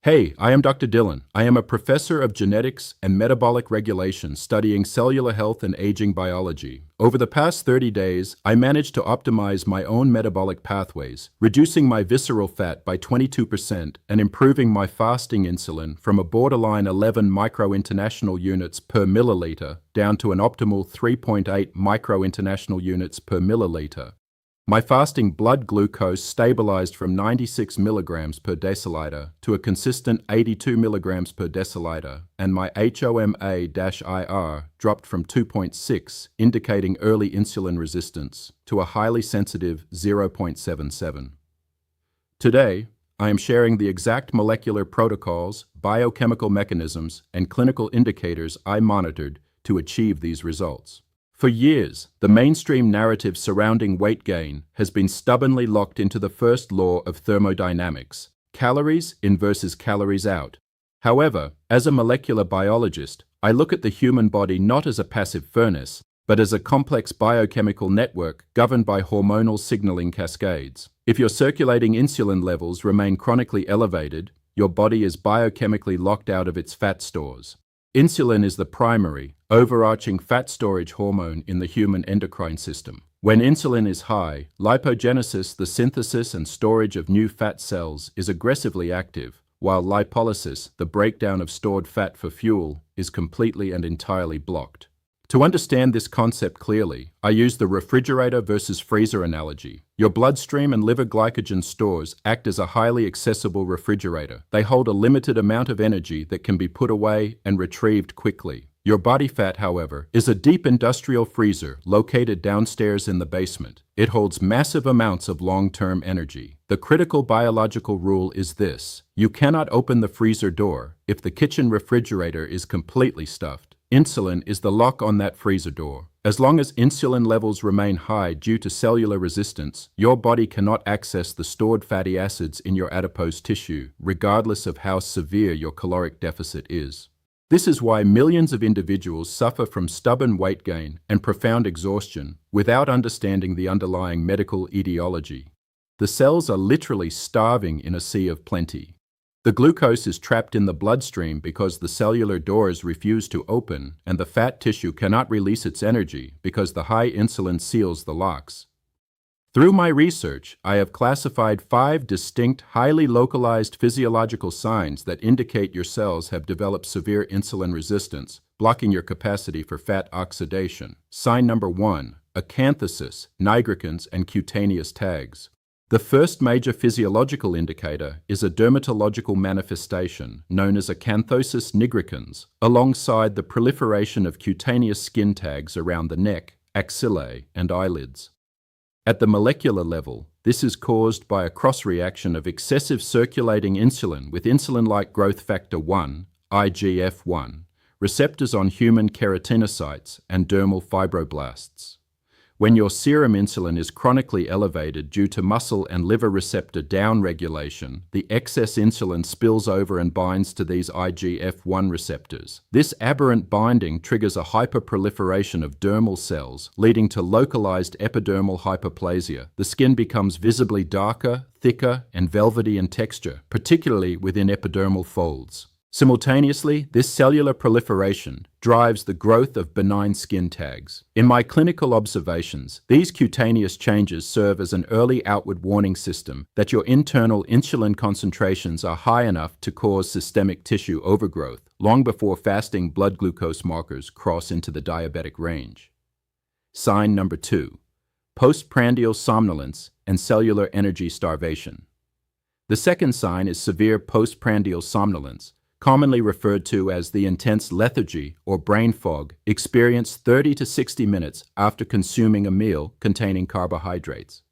Hey, I am Dr. Dillon. I am a professor of genetics and metabolic regulation studying cellular health and aging biology. Over the past 30 days, I managed to optimize my own metabolic pathways, reducing my visceral fat by 22% and improving my fasting insulin from a borderline 11 microinternational units per milliliter down to an optimal 3.8 microinternational units per milliliter. My fasting blood glucose stabilized from 96 milligrams per deciliter to a consistent 82 milligrams per deciliter, and my HOMA-IR dropped from 2.6, indicating early insulin resistance, to a highly sensitive 0.77. Today, I am sharing the exact molecular protocols, biochemical mechanisms, and clinical indicators I monitored to achieve these results. For years, the mainstream narrative surrounding weight gain has been stubbornly locked into the first law of thermodynamics: calories in versus calories out. However, as a molecular biologist, I look at the human body not as a passive furnace, but as a complex biochemical network governed by hormonal signaling cascades. If your circulating insulin levels remain chronically elevated, your body is biochemically locked out of its fat stores. Insulin is the primary, overarching fat storage hormone in the human endocrine system. When insulin is high, lipogenesis, the synthesis and storage of new fat cells, is aggressively active, while lipolysis, the breakdown of stored fat for fuel, is completely and entirely blocked. To understand this concept clearly, I use the refrigerator versus freezer analogy. Your bloodstream and liver glycogen stores act as a highly accessible refrigerator. They hold a limited amount of energy that can be put away and retrieved quickly. Your body fat, however, is a deep industrial freezer located downstairs in the basement. It holds massive amounts of long-term energy. The critical biological rule is this: you cannot open the freezer door if the kitchen refrigerator is completely stuffed. Insulin is the lock on that freezer door. As long as insulin levels remain high due to cellular resistance, your body cannot access the stored fatty acids in your adipose tissue, regardless of how severe your caloric deficit is. This is why millions of individuals suffer from stubborn weight gain and profound exhaustion without understanding the underlying medical etiology. The cells are literally starving in a sea of plenty. The glucose is trapped in the bloodstream because the cellular doors refuse to open, and the fat tissue cannot release its energy because the high insulin seals the locks. Through my research, I have classified 5 distinct, highly localized physiological signs that indicate your cells have developed severe insulin resistance, blocking your capacity for fat oxidation. Sign number 1: acanthosis, nigricans, and cutaneous tags. The first major physiological indicator is a dermatological manifestation known as acanthosis nigricans, alongside the proliferation of cutaneous skin tags around the neck, axillae, and eyelids. At the molecular level, this is caused by a cross-reaction of excessive circulating insulin with insulin-like growth factor 1, IGF-1, receptors on human keratinocytes and dermal fibroblasts. When your serum insulin is chronically elevated due to muscle and liver receptor downregulation, the excess insulin spills over and binds to these IGF-1 receptors. This aberrant binding triggers a hyperproliferation of dermal cells, leading to localized epidermal hyperplasia. The skin becomes visibly darker, thicker, and velvety in texture, particularly within epidermal folds. Simultaneously, this cellular proliferation drives the growth of benign skin tags. In my clinical observations, these cutaneous changes serve as an early outward warning system that your internal insulin concentrations are high enough to cause systemic tissue overgrowth, long before fasting blood glucose markers cross into the diabetic range. Sign number 2: postprandial somnolence and cellular energy starvation. The second sign is severe postprandial somnolence, commonly referred to as the intense lethargy or brain fog experienced 30 to 60 minutes after consuming a meal containing carbohydrates.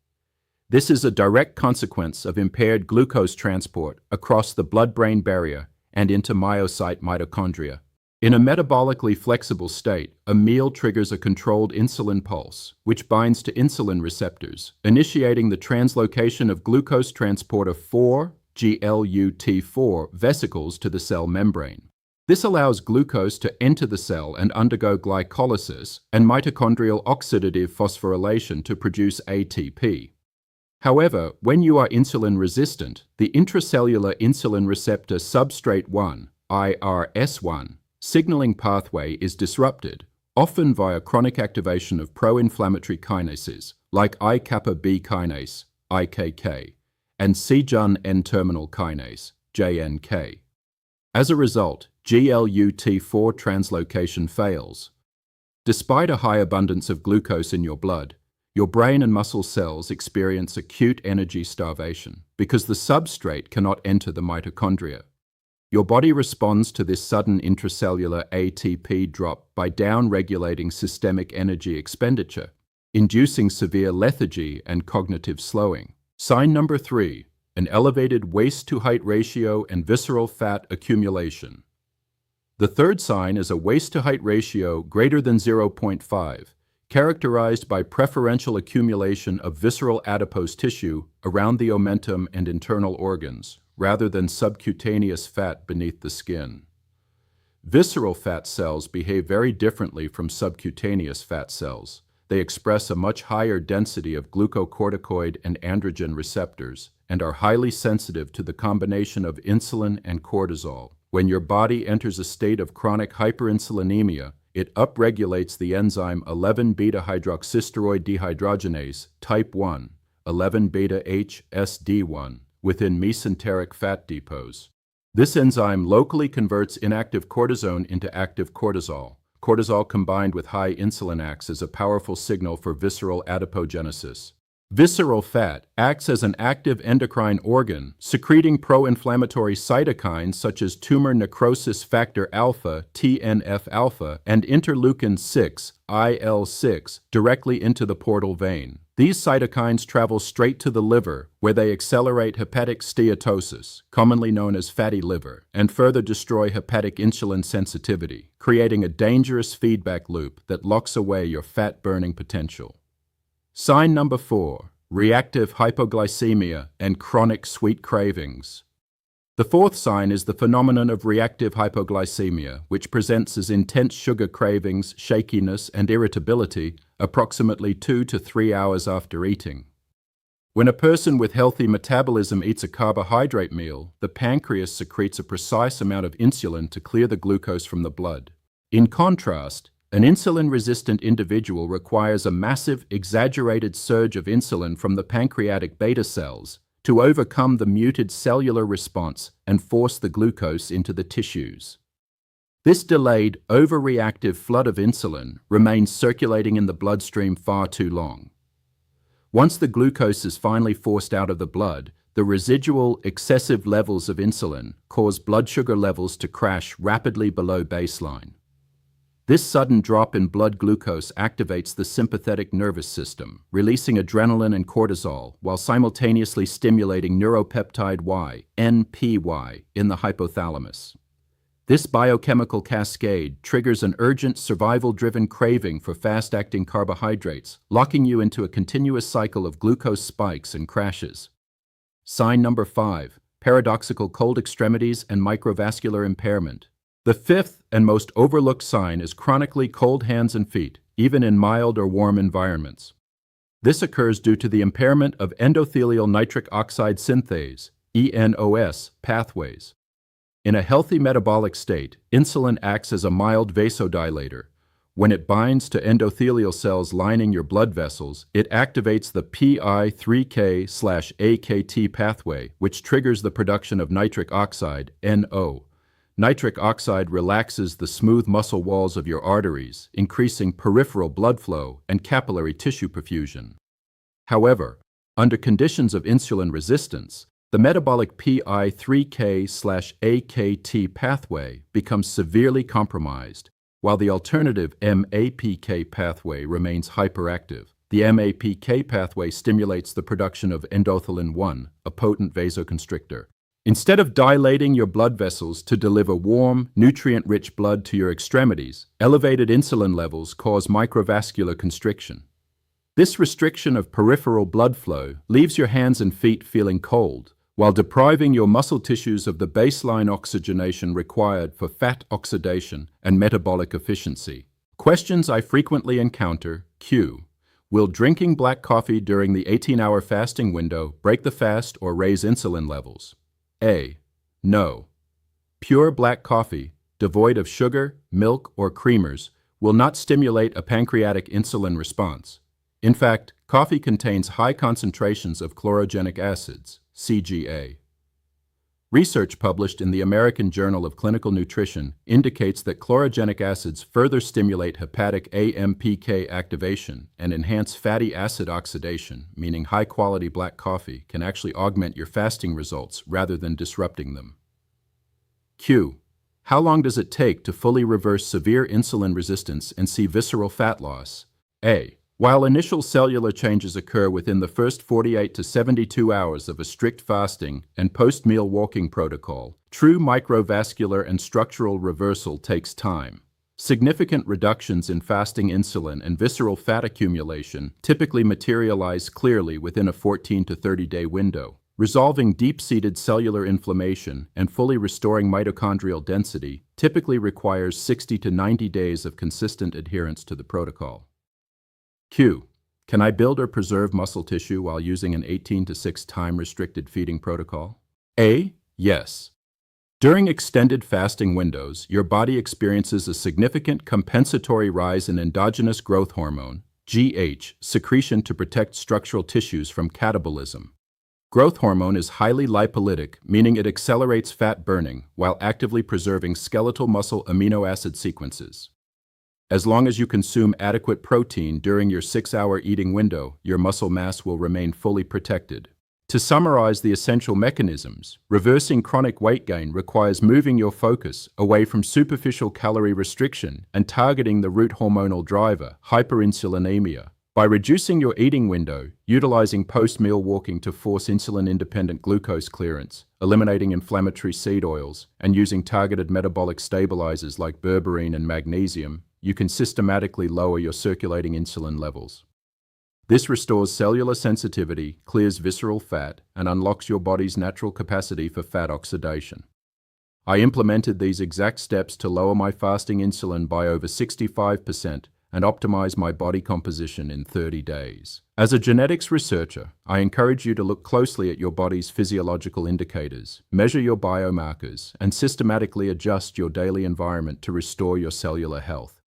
This is a direct consequence of impaired glucose transport across the blood-brain barrier and into myocyte mitochondria. In a metabolically flexible state, a meal triggers a controlled insulin pulse, which binds to insulin receptors, initiating the translocation of glucose transporter 4, GLUT4 vesicles to the cell membrane. This allows glucose to enter the cell and undergo glycolysis and mitochondrial oxidative phosphorylation to produce ATP. However, when you are insulin resistant, the intracellular insulin receptor substrate 1, IRS1, signaling pathway is disrupted, often via chronic activation of pro-inflammatory kinases like I-kappa B kinase, IKK, and C-Jun N-terminal kinase, JNK. As a result, GLUT4 translocation fails. Despite a high abundance of glucose in your blood, your brain and muscle cells experience acute energy starvation because the substrate cannot enter the mitochondria. Your body responds to this sudden intracellular ATP drop by down-regulating systemic energy expenditure, inducing severe lethargy and cognitive slowing. Sign number 3, an elevated waist-to-height ratio and visceral fat accumulation. The third sign is a waist-to-height ratio greater than 0.5, characterized by preferential accumulation of visceral adipose tissue around the omentum and internal organs, rather than subcutaneous fat beneath the skin. Visceral fat cells behave very differently from subcutaneous fat cells. They express a much higher density of glucocorticoid and androgen receptors and are highly sensitive to the combination of insulin and cortisol. When your body enters a state of chronic hyperinsulinemia, it upregulates the enzyme 11-beta-hydroxysteroid dehydrogenase type 1, 11-beta-HSD1, within mesenteric fat depots. This enzyme locally converts inactive cortisone into active cortisol. Cortisol combined with high insulin acts as a powerful signal for visceral adipogenesis. Visceral fat acts as an active endocrine organ, secreting pro-inflammatory cytokines such as tumor necrosis factor alpha, TNF-alpha, and interleukin-6, IL-6, directly into the portal vein. These cytokines travel straight to the liver, where they accelerate hepatic steatosis, commonly known as fatty liver, and further destroy hepatic insulin sensitivity, creating a dangerous feedback loop that locks away your fat-burning potential. Sign number 4, reactive hypoglycemia and chronic sweet cravings. The fourth sign is the phenomenon of reactive hypoglycemia, which presents as intense sugar cravings, shakiness, and irritability approximately 2 to 3 hours after eating. When a person with healthy metabolism eats a carbohydrate meal, the pancreas secretes a precise amount of insulin to clear the glucose from the blood. In contrast, an insulin-resistant individual requires a massive, exaggerated surge of insulin from the pancreatic beta cells to overcome the muted cellular response and force the glucose into the tissues. This delayed, overreactive flood of insulin remains circulating in the bloodstream far too long. Once the glucose is finally forced out of the blood, the residual, excessive levels of insulin cause blood sugar levels to crash rapidly below baseline. This sudden drop in blood glucose activates the sympathetic nervous system, releasing adrenaline and cortisol while simultaneously stimulating neuropeptide Y, NPY, in the hypothalamus. This biochemical cascade triggers an urgent survival-driven craving for fast-acting carbohydrates, locking you into a continuous cycle of glucose spikes and crashes. Sign number 5, paradoxical cold extremities and microvascular impairment. The fifth and most overlooked sign is chronically cold hands and feet, even in mild or warm environments. This occurs due to the impairment of endothelial nitric oxide synthase, ENOS, pathways. In a healthy metabolic state, insulin acts as a mild vasodilator. When it binds to endothelial cells lining your blood vessels, it activates the PI3K/AKT pathway, which triggers the production of nitric oxide, NO. Nitric oxide relaxes the smooth muscle walls of your arteries, increasing peripheral blood flow and capillary tissue perfusion. However, under conditions of insulin resistance, the metabolic PI3K/AKT pathway becomes severely compromised, while the alternative MAPK pathway remains hyperactive. The MAPK pathway stimulates the production of endothelin-1, a potent vasoconstrictor. Instead of dilating your blood vessels to deliver warm, nutrient-rich blood to your extremities, elevated insulin levels cause microvascular constriction. This restriction of peripheral blood flow leaves your hands and feet feeling cold, while depriving your muscle tissues of the baseline oxygenation required for fat oxidation and metabolic efficiency. Questions I frequently encounter: Q. Will drinking black coffee during the 18-hour fasting window break the fast or raise insulin levels? A. No. Pure black coffee, devoid of sugar, milk, or creamers, will not stimulate a pancreatic insulin response. In fact, coffee contains high concentrations of chlorogenic acids, CGA. Research published in the American Journal of Clinical Nutrition indicates that chlorogenic acids further stimulate hepatic AMPK activation and enhance fatty acid oxidation, meaning high-quality black coffee can actually augment your fasting results rather than disrupting them. Q. How long does it take to fully reverse severe insulin resistance and see visceral fat loss? A. While initial cellular changes occur within the first 48 to 72 hours of a strict fasting and post-meal walking protocol, true microvascular and structural reversal takes time. Significant reductions in fasting insulin and visceral fat accumulation typically materialize clearly within a 14 to 30-day window. Resolving deep-seated cellular inflammation and fully restoring mitochondrial density typically requires 60 to 90 days of consistent adherence to the protocol. Q. Can I build or preserve muscle tissue while using an 18 to 6 time-restricted feeding protocol? A. Yes. During extended fasting windows, your body experiences a significant compensatory rise in endogenous growth hormone, GH, secretion to protect structural tissues from catabolism. Growth hormone is highly lipolytic, meaning it accelerates fat burning while actively preserving skeletal muscle amino acid sequences. As long as you consume adequate protein during your 6-hour eating window, your muscle mass will remain fully protected. To summarize the essential mechanisms, reversing chronic weight gain requires moving your focus away from superficial calorie restriction and targeting the root hormonal driver, hyperinsulinemia. By reducing your eating window, utilizing post-meal walking to force insulin-independent glucose clearance, eliminating inflammatory seed oils, and using targeted metabolic stabilizers like berberine and magnesium, you can systematically lower your circulating insulin levels. This restores cellular sensitivity, clears visceral fat, and unlocks your body's natural capacity for fat oxidation. I implemented these exact steps to lower my fasting insulin by over 65% and optimize my body composition in 30 days. As a genetics researcher, I encourage you to look closely at your body's physiological indicators, measure your biomarkers, and systematically adjust your daily environment to restore your cellular health.